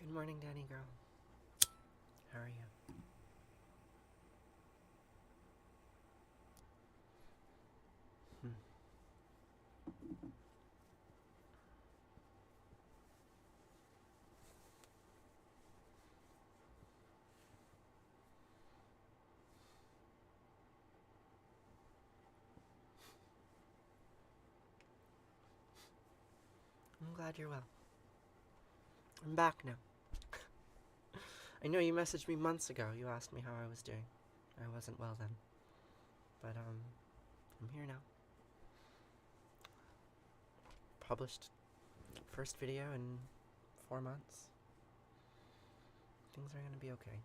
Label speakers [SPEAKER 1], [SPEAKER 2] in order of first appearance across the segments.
[SPEAKER 1] Good morning, Danny girl. How are you? Hmm. I'm glad you're well. I'm back now. I know you messaged me months ago. You asked me how I was doing. I wasn't well then. But, I'm here now. Published first video in 4 months. Things are gonna be okay.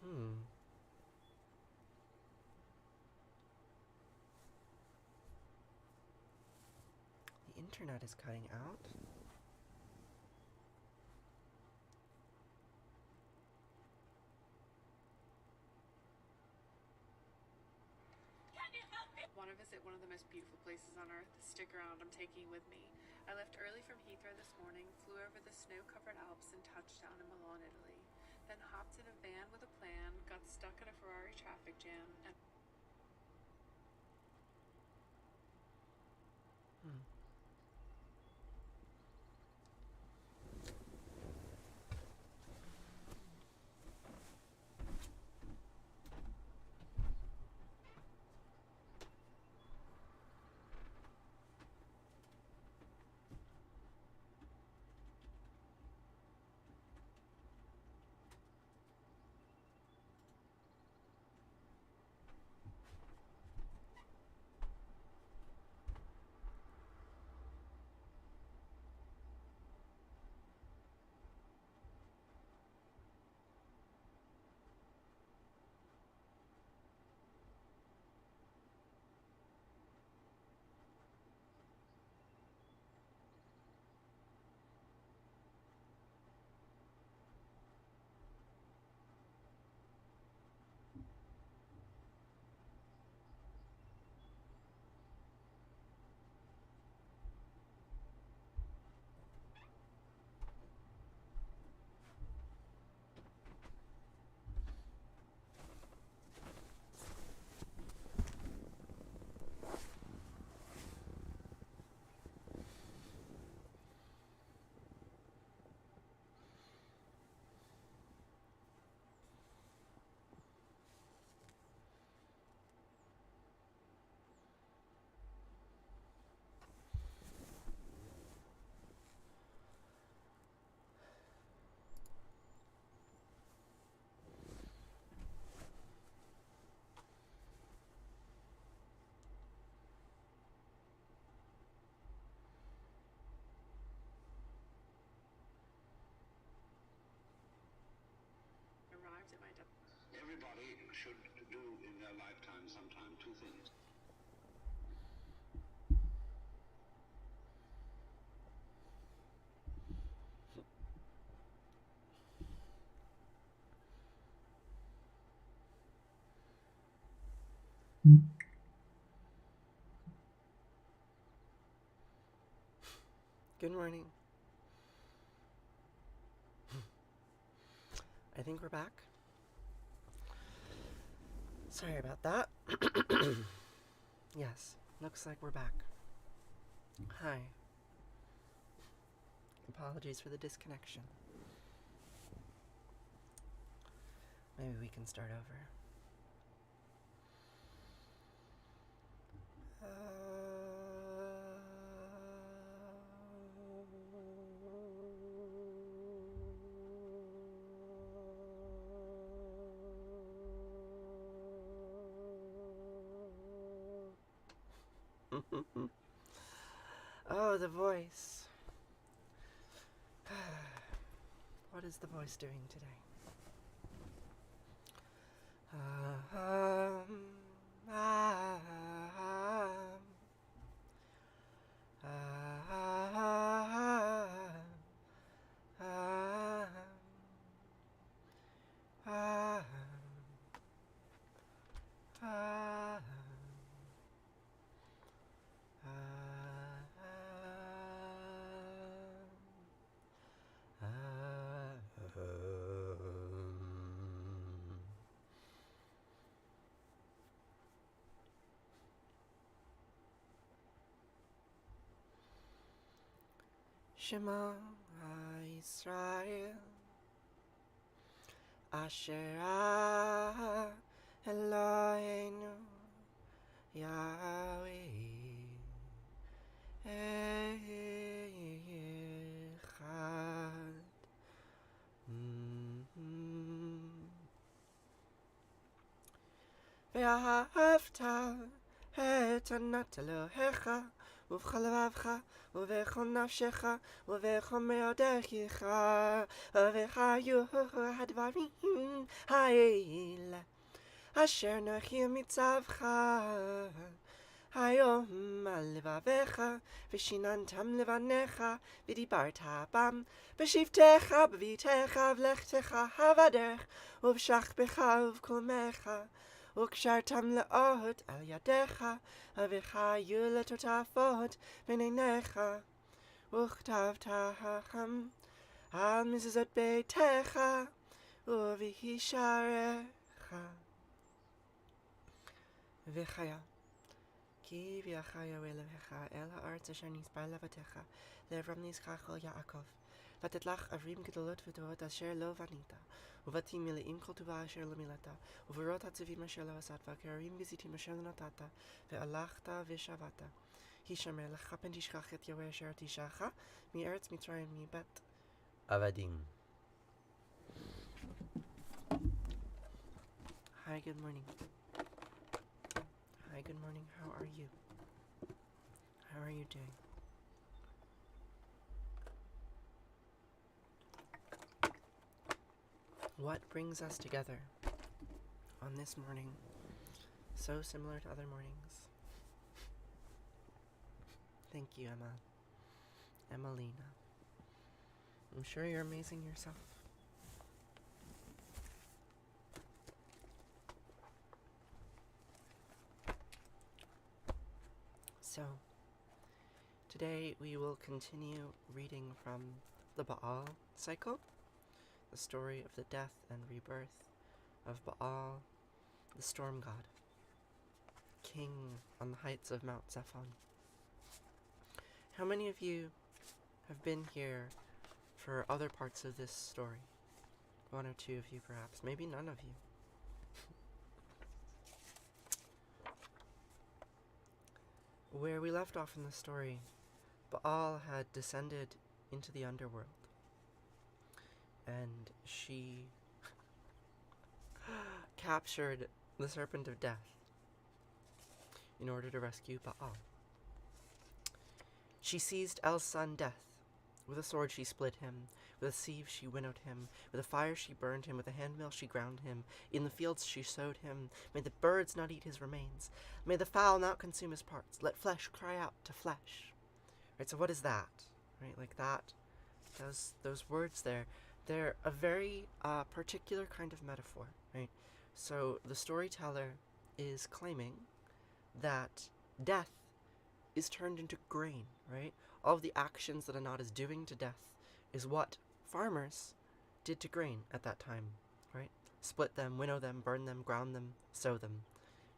[SPEAKER 1] Hmm. The internet is cutting out.
[SPEAKER 2] Want to visit one of the most beautiful places on earth? Stick around, I'm taking you with me. I left early from Heathrow this morning, flew over the snow-covered Alps and touched down in Milan, Italy. Then hopped in a van with a plan, got stuck in a Ferrari traffic jam, and
[SPEAKER 1] Hmm.
[SPEAKER 2] arrived at my destination.
[SPEAKER 3] Everybody should do in their lifetime sometime two things.
[SPEAKER 1] Good morning. I think we're back. Sorry about that. Yes, looks like we're back. Hi. Apologies for the disconnection. Maybe we can start over. Oh, the voice. What is the voice doing today? Shema Yisrael Asher Eloheinu Yahweh Echad. ואהבת את ענת אלוהיך ובכל לבבך ובכל נפשך ובכל מאודך והיו הדברים האלה אשר נוחי מצווך היום על לבביך ושיננתם לבניך ודיברת בם בשבתך בביתך ובלכתך בדרך ובשכבך ובקומך וקשרתם לאות על ידיך וחיו לטוטפות בין עיניך וכתבתם על מזוזות ביתך ובשעריך וחיה כי הביאך יהוה אלוהיך אל הארץ אשר נשבע לאבותיך לאברהם ליצחק וליעקב לתת לך ערים גדולות וטובות אשר לא בנית ובתים מלאים כל טובה אשר לא מילאת וברות הצבים אשר לא עשת וכרמים וזיתים אשר לא נטעת והלכת ושבת הישמר לך פן תשכח את יהוה אשר הוציאך מארץ מצרים מבית עבדים. Hi, good morning. Hi, good morning. How are you? How are you doing? What brings us together on this morning, so similar to other mornings? Thank you, Emelina. I'm sure you're amazing yourself. So, today we will continue reading from the Baal cycle, the story of the death and rebirth of Baal, the storm god, king on the heights of Mount Zephon. How many of you have been here for other parts of this story? One or two of you, perhaps. Maybe none of you. Where we left off in the story, Baal had descended into the underworld, and she captured the Serpent of Death in order to rescue Baal. She seized El's son Death. With a sword she split him, with a sieve she winnowed him, with a fire she burned him, with a handmill she ground him, in the fields she sowed him. May the birds not eat his remains, may the fowl not consume his parts, let flesh cry out to flesh. Right, so what is that? Right, like that, those words there, they're a very particular kind of metaphor, right? So the storyteller is claiming that death is turned into grain, right? All of the actions that Anat is doing to death is what farmers did to grain at that time, right? Split them, winnow them, burn them, ground them, sow them.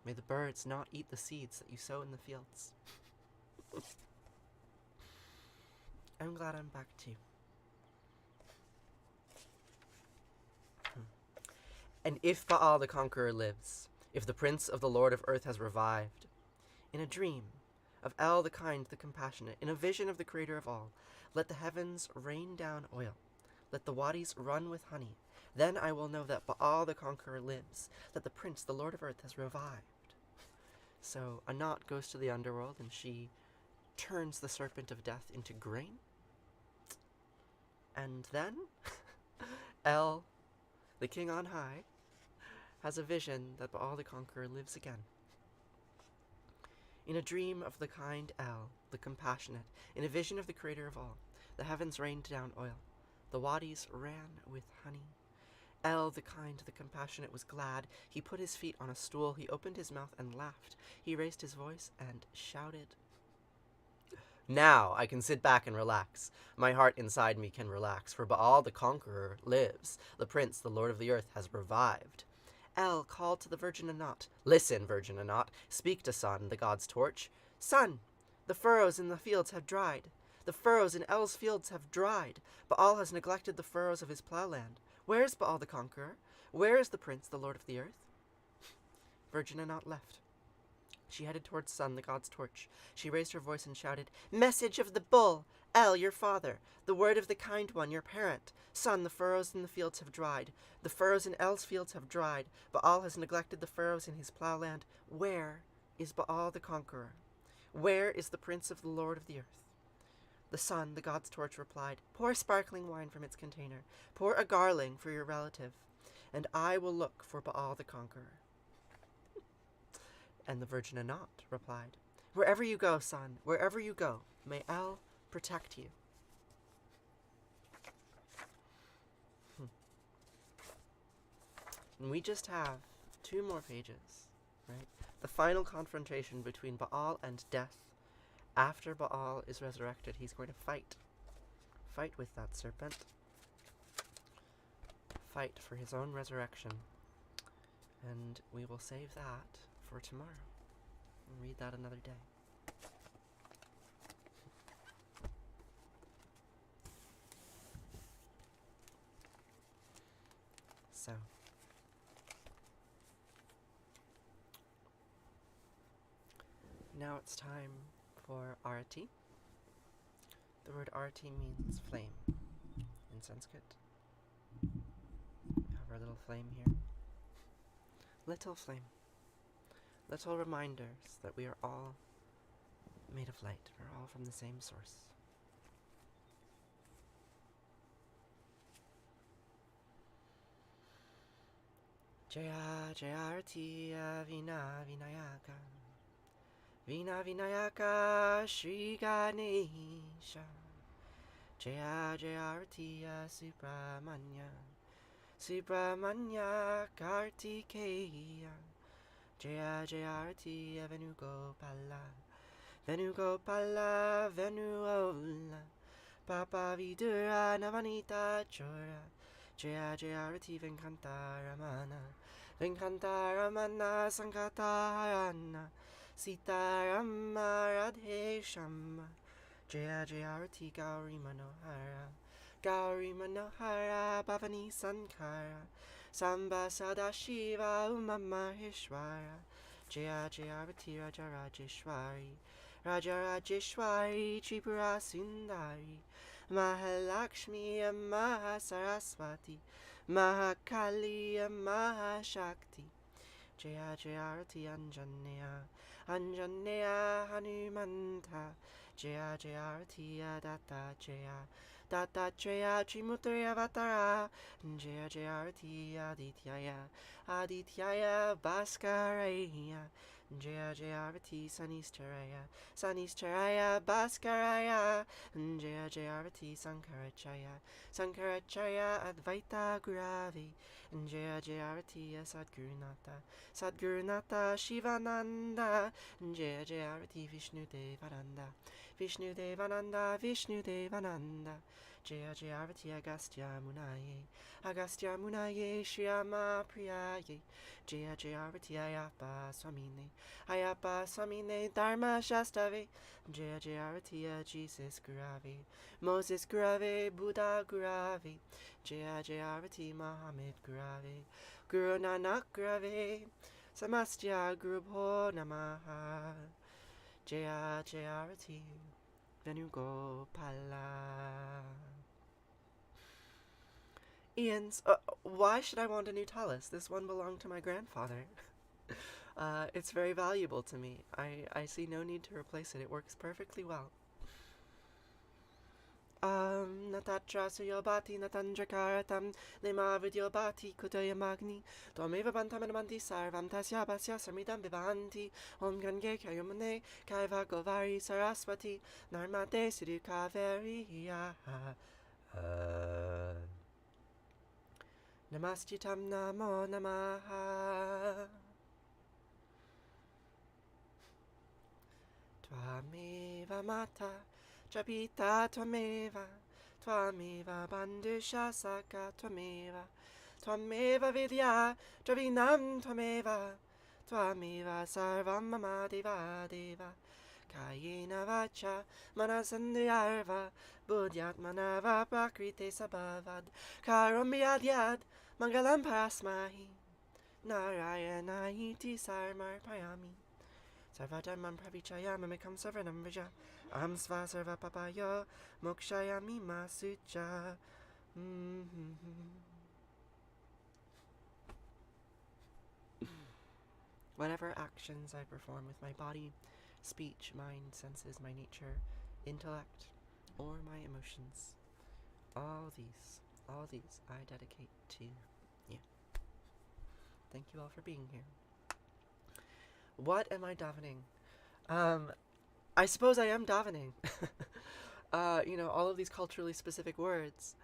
[SPEAKER 1] May the birds not eat the seeds that you sow in the fields. I'm glad I'm back too. And if Baal the Conqueror lives, if the Prince of the Lord of Earth has revived, in a dream of El the Kind, the Compassionate, in a vision of the Creator of all, let the heavens rain down oil, let the wadis run with honey. Then I will know that Baal the Conqueror lives, that the Prince, the Lord of Earth, has revived. So Anat goes to the underworld, and she turns the serpent of death into grain. And then El, the king on high, has a vision that Baal the Conqueror lives again. In a dream of the kind El, the compassionate, in a vision of the Creator of all, the heavens rained down oil, the wadis ran with honey. El, the kind, the compassionate, was glad. He put his feet on a stool, he opened his mouth and laughed. He raised his voice and shouted, "Now I can sit back and relax. My heart inside me can relax, for Baal the Conqueror lives. The Prince, the Lord of the Earth, has revived." El called to the Virgin Anat. "Listen, Virgin Anat, speak to Sun, the god's torch. Sun, the furrows in the fields have dried. The furrows in El's fields have dried. Baal has neglected the furrows of his plowland. Where is Baal the Conqueror? Where is the Prince, the Lord of the Earth?" Virgin Anat left. She headed towards Sun, the god's torch. She raised her voice and shouted, "Message of the bull! El, your father! The word of the kind one, your parent! Sun, the furrows in the fields have dried. The furrows in El's fields have dried. Baal has neglected the furrows in his plowland. Where is Baal the Conqueror? Where is the Prince of the Lord of the Earth?" The sun, the god's torch, replied, "Pour sparkling wine from its container. Pour a garling for your relative, and I will look for Baal the Conqueror." And the Virgin Anat replied, "Wherever you go, son, wherever you go, may El protect you." And we just have 2 more pages, right? The final confrontation between Baal and death. After Baal is resurrected, he's going to fight with that serpent, fight for his own resurrection, and we will save that for tomorrow and read that another day. So, now it's time for Arati. The word Arati means flame in Sanskrit. We have our little flame here. Little flame. Little reminders that we are all made of light. We're all from the same source. Jaya Jaya Arati Vina Vinayaka Vina Vinayaka Shri Ganesha Jaya Jaya Arati Subramanya Subramanya Kartikeya Jaya Jaya Arati Venugopala Venugopala Venuola Papa Vidura Navanita Chora Jaya Jaya Arati Venkantaramana Venkantaramana Sankatarana Sitarama Radhe Shama Jaya Jaya Arati Gauri Manohara Gauri Manohara Bhavani Sankara Samba Sadashiva Uma Maheshwara Jaya Jaya Arati Raja Rajeshwari Raja Rajeshwari Tripura Sundari Mahalakshmi Mahasaraswati Mahakali Mahashakti Jaya Jaya Arati Anjaneya Anjaneya Hanumanta Jaya Jaya Arati Datta Jaya Datta Jaya Trimutraya Vatara Jaya Jaya Arati Adityaya Adityaya Bhaskaraya Jaya Jaya Arati Sanistaraya Sanistaraya Bhaskaraya Jaya Jaya Arati Sankaracharya Sankaracharya Advaita Gurave Jaya Jaya Arati Sadgurunata Sadgurunata Shivananda Jaya Jaya Arati Vishnu Devananda Vishnu Devananda Vishnu Devananda Jaya Jaya Arati Agastya Munaye Agastya Munaye Shriyama Priyaye Jaya Jaya Arati Ayapa Swamine Ayapa Swamine Dharma Shastave Jaya Jaya Arati Jesus Gurave Moses Gurave Buddha Gurave Jaya Jaya Arati Muhammad Gurave Guru Nanak Gurave Samastya Guru Bho Namaha. Jaya Jayarati Venugopala. Ian's, why should I want a new talus? This one belonged to my grandfather. It's very valuable to me. I see no need to replace it. It works perfectly well. Natatra suyobati natandrakaratam lema vidyobati kudayamagni Twameva bantamanamanti sarvam tasya basya samidam vivanti Om gange kayamune kaiva govari saraswati Narmate siddhu kaveri Namastitam namo namaha. Twameva mata Trapita Twameva, Twameva Bandusha Saka Twameva, Twameva Vidya, Dravinam Twameva, Twameva Sarvam Mama Deva Deva, Kayena Vacha, Manasandhyarva, Budyat Manava Prakrite Sabhavad, Karomyadyad, Mangalam Parasmahi, Narayana Iti Sarmar Payami. Sarvadharmam pravichaya mamekam sarvanam vraja aham sva sarva papaya mokshayami masucha. Whatever actions I perform with my body, speech, mind, senses, my nature, intellect, or my emotions, all these I dedicate to you. Thank you all for being here. What am I davening? I suppose I am davening. All of these culturally specific words.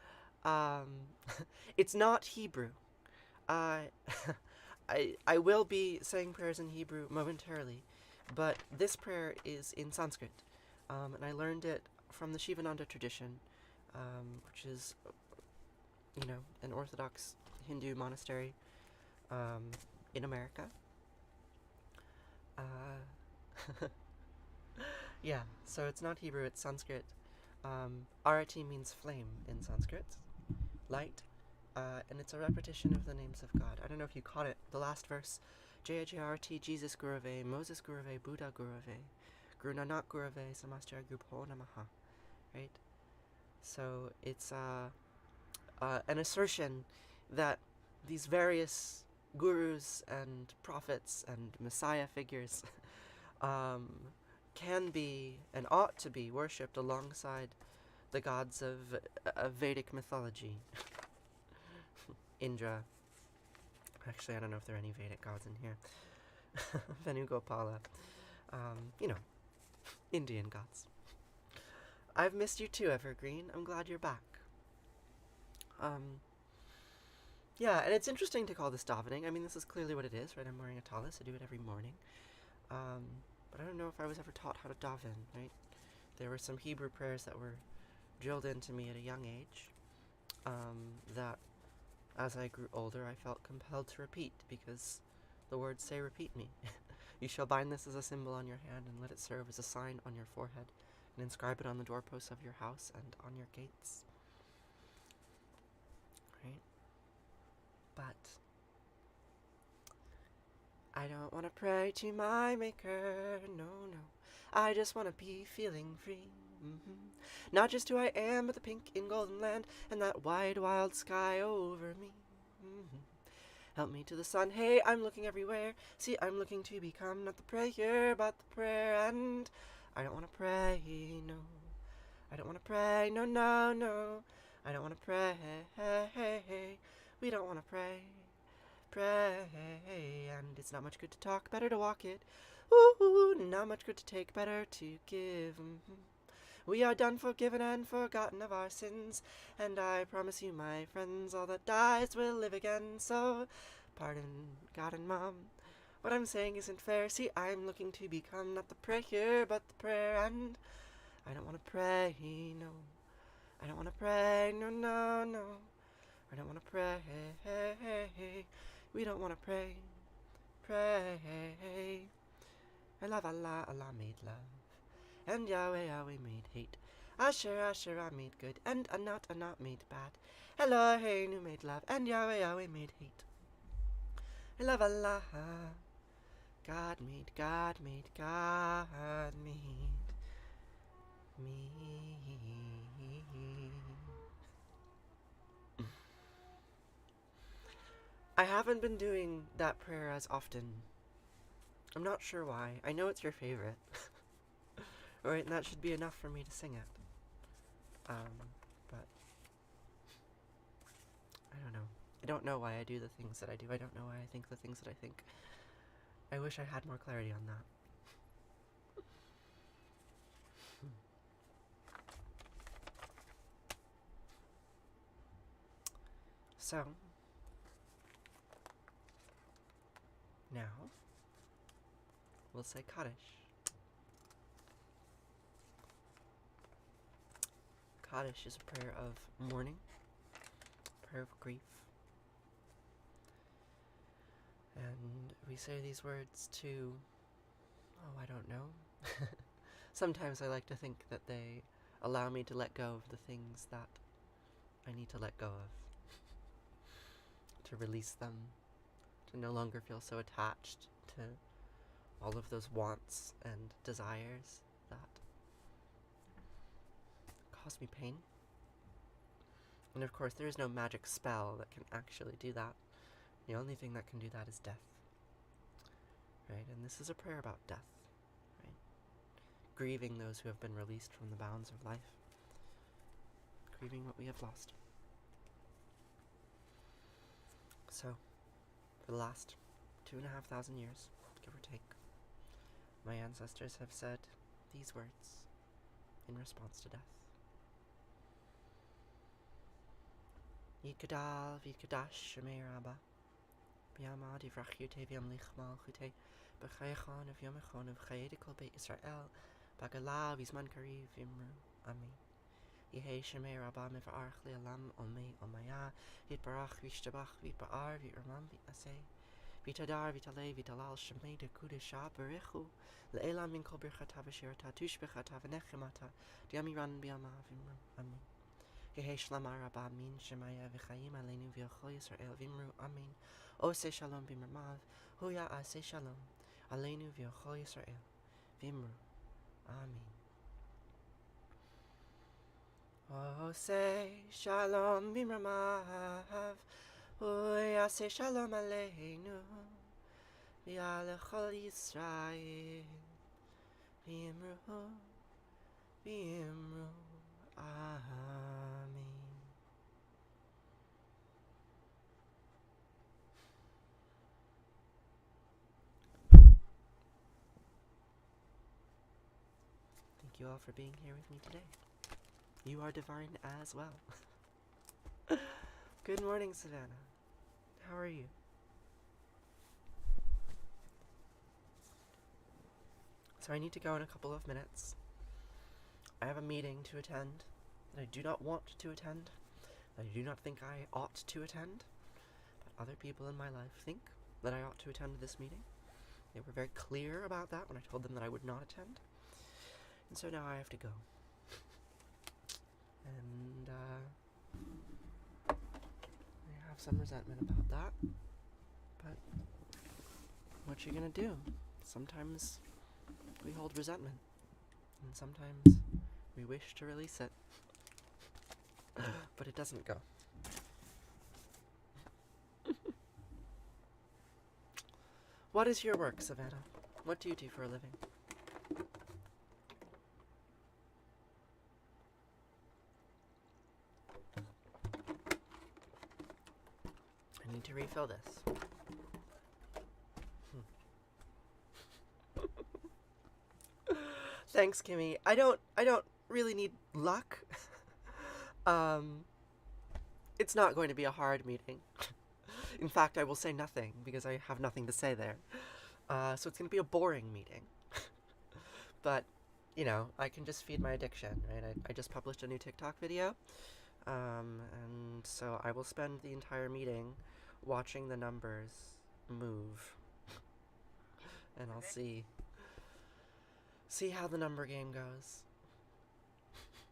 [SPEAKER 1] It's not Hebrew. I will be saying prayers in Hebrew momentarily, but this prayer is in Sanskrit, and I learned it from the Shivananda tradition, which is, an Orthodox Hindu monastery in America. Yeah, so it's not Hebrew, it's Sanskrit. Arati means flame in Sanskrit, light, and it's a repetition of the names of God. I don't know if you caught it, the last verse, Jaya Jayarati, Jesus Gurave, Moses Gurave, Buddha Gurave, Guru Nanak Gurave, Samastya Guru Bho Namaha, right? So it's an assertion that these various gurus and prophets and messiah figures can be and ought to be worshipped alongside the gods of Vedic mythology. Indra. Actually, I don't know if there are any Vedic gods in here. Venugopala. Indian gods. I've missed you too, Evergreen. I'm glad you're back. Yeah, and it's interesting to call this davening. I mean, this is clearly what it is, right? I'm wearing a tallis. I do it every morning. But I don't know if I was ever taught how to daven, right? There were some Hebrew prayers that were drilled into me at a young age, that as I grew older, I felt compelled to repeat, because the words say, repeat me. You shall bind this as a symbol on your hand, and let it serve as a sign on your forehead, and inscribe it on the doorposts of your house and on your gates. Right? But I don't want to pray to my maker, no. I just want to be feeling free. Not just who I am, but the pink in golden land and that wide, wild sky over me. Help me to the sun. Hey, I'm looking everywhere. See, I'm looking to become not the prayer, but the prayer. And I don't want to pray, no. I don't want to pray, no. I don't want to pray. We don't want to pray. And it's not much good to talk, better to walk it. Ooh, not much good to take, better to give. We are done, forgiven, and forgotten of our sins, and I promise you, my friends, all that dies will live again. So, pardon, God and Mom, what I'm saying isn't fair. See, I'm looking to become not the prayer, but the prayer, and I don't want to pray, no. I don't want to pray, no. I don't want to pray. We don't want to pray. Allah made love, and Yahweh made hate. Asher made good, and Anat made bad. Elohim made love, and Yahweh made hate. la la. God made, God made, God made me. I haven't been doing that prayer as often. I'm not sure why. I know it's your favorite. Alright, and that should be enough for me to sing it. But I don't know. I don't know why I do the things that I do. I don't know why I think the things that I think. I wish I had more clarity on that. So, now, we'll say Kaddish. Kaddish is a prayer of mourning, a prayer of grief. And we say these words to, I don't know. Sometimes I like to think that they allow me to let go of the things that I need to let go of. To release them, to no longer feel so attached to all of those wants and desires that cause me pain. And of course, there is no magic spell that can actually do that. The only thing that can do that is death. Right? And this is a prayer about death. Right? Grieving those who have been released from the bounds of life. Grieving what we have lost. So, for the last 2,500 years, give or take, my ancestors have said these words in response to death. Yikadal vikadash shemei rabba, biyama divrachute viam lichmal chute, b'chayachon of yomachon of chayedikol be Israel, bagala visman kari vimru ami. Yehe shemei rabba mevarach le'alam omei omaya, vitbarach vishtabach vitbar vi'urmam vitnaseh, vitadar vitale vitalal shemei de kudesha berechu, le'elam min kol birchata v'shirata tushbechata v'nechemata, diamiran biyama vimru ami. Yehe shlama rabba min shemaya v'chayim aleinu v'yochol Yisrael vimru amin. Ose shalom b'mermav, huya ase shalom, aleinu v'yochol Yisrael vimru amin. Ose shalom b'mermav, huya ase shalom aleinu v'yalechol Yisrael vimru amin. Thank you all for being here with me today. You are divine as well. Good morning, Savannah. How are you? So I need to go in a couple of minutes. I have a meeting to attend that I do not want to attend, that I do not think I ought to attend, but other people in my life think that I ought to attend this meeting. They were very clear about that when I told them that I would not attend. And so now I have to go. And, I have some resentment about that. But, what you gonna do? Sometimes we hold resentment. And sometimes we wish to release it. But it doesn't go. What is your work, Savannah? What do you do for a living? I need to refill this. Thanks, Kimmy. I don't really need luck. It's not going to be a hard meeting. In fact, I will say nothing because I have nothing to say there. So it's going to be a boring meeting. But, you know, I can just feed my addiction, right? I just published a new TikTok video. And so I will spend the entire meeting watching the numbers move. And I'll see how the number game goes.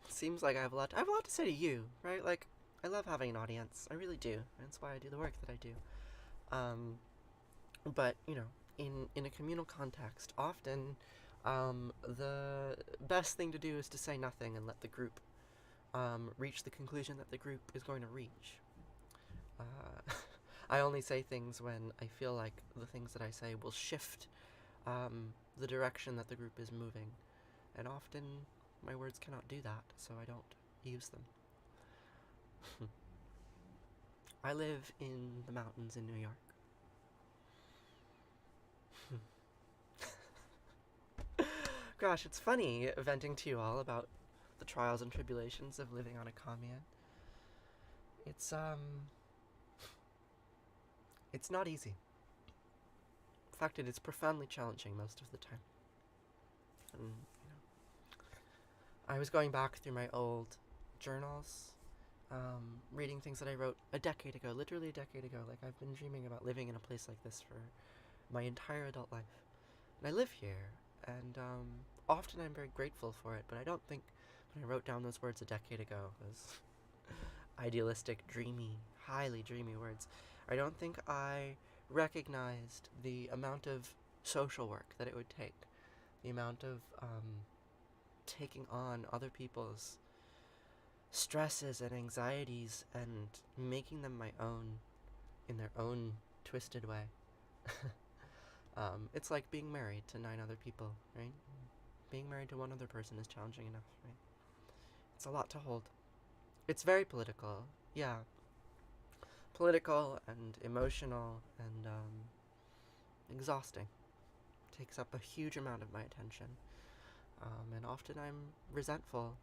[SPEAKER 1] Seems like I have a lot to say to you, right? Like, I love having an audience. I really do. That's why I do the work that I do. But, you know, in a communal context, often the best thing to do is to say nothing and let the group reach the conclusion that the group is going to reach. I only say things when I feel like the things that I say will shift the direction that the group is moving. And often my words cannot do that, so I don't use them. I live in the mountains in New York. Gosh, it's funny venting to you all about the trials and tribulations of living on a commune. It's not easy. In fact, it is profoundly challenging most of the time. And, you know, I was going back through my old journals, reading things that I wrote a decade ago, literally a decade ago. Like, I've been dreaming about living in a place like this for my entire adult life. And I live here, and often I'm very grateful for it, but I don't think when I wrote down those words a decade ago, those idealistic, dreamy, highly dreamy words, I don't think I recognized the amount of social work that it would take, the amount of taking on other people's stresses and anxieties and making them my own in their own twisted way. It's like being married to 9 other people, right? Being married to one other person is challenging enough, right? It's a lot to hold. It's very political, yeah. Political and emotional and exhausting. Takes up a huge amount of my attention. And often I'm resentful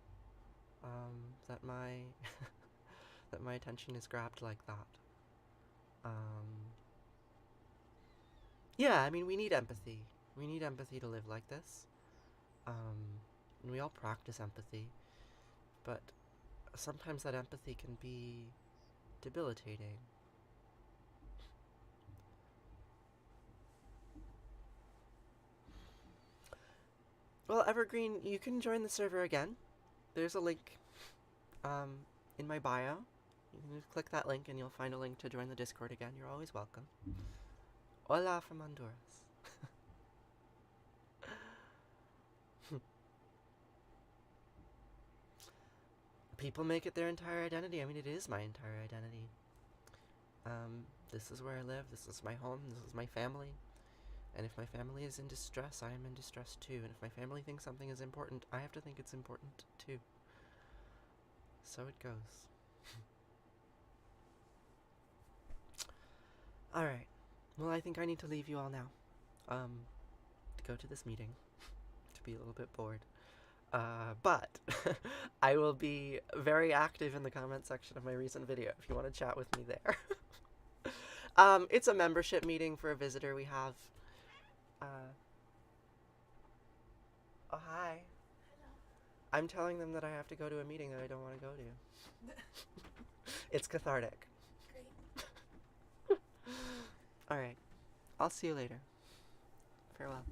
[SPEAKER 1] that my that my attention is grabbed like that. Yeah, I mean, we need empathy. We need empathy to live like this. And we all practice empathy, but sometimes that empathy can be debilitating. Well, Evergreen, you can join the server again. There's a link in my bio. You can just click that link and you'll find a link to join the Discord again. You're always welcome. Hola from Honduras. People make it their entire identity. I mean, it is my entire identity. This is where I live. This is my home. This is my family. And if my family is in distress, I am in distress too. And if my family thinks something is important, I have to think it's important too. So it goes. Alright. Well, I think I need to leave you all now. To go to this meeting. To be a little bit bored. But I will be very active in the comment section of my recent video if you want to chat with me there. It's a membership meeting for a visitor we have. Oh, hi.
[SPEAKER 4] Hello.
[SPEAKER 1] I'm telling them that I have to go to a meeting that I don't want to go to. It's cathartic.
[SPEAKER 4] Great.
[SPEAKER 1] Alright. I'll see you later. Farewell.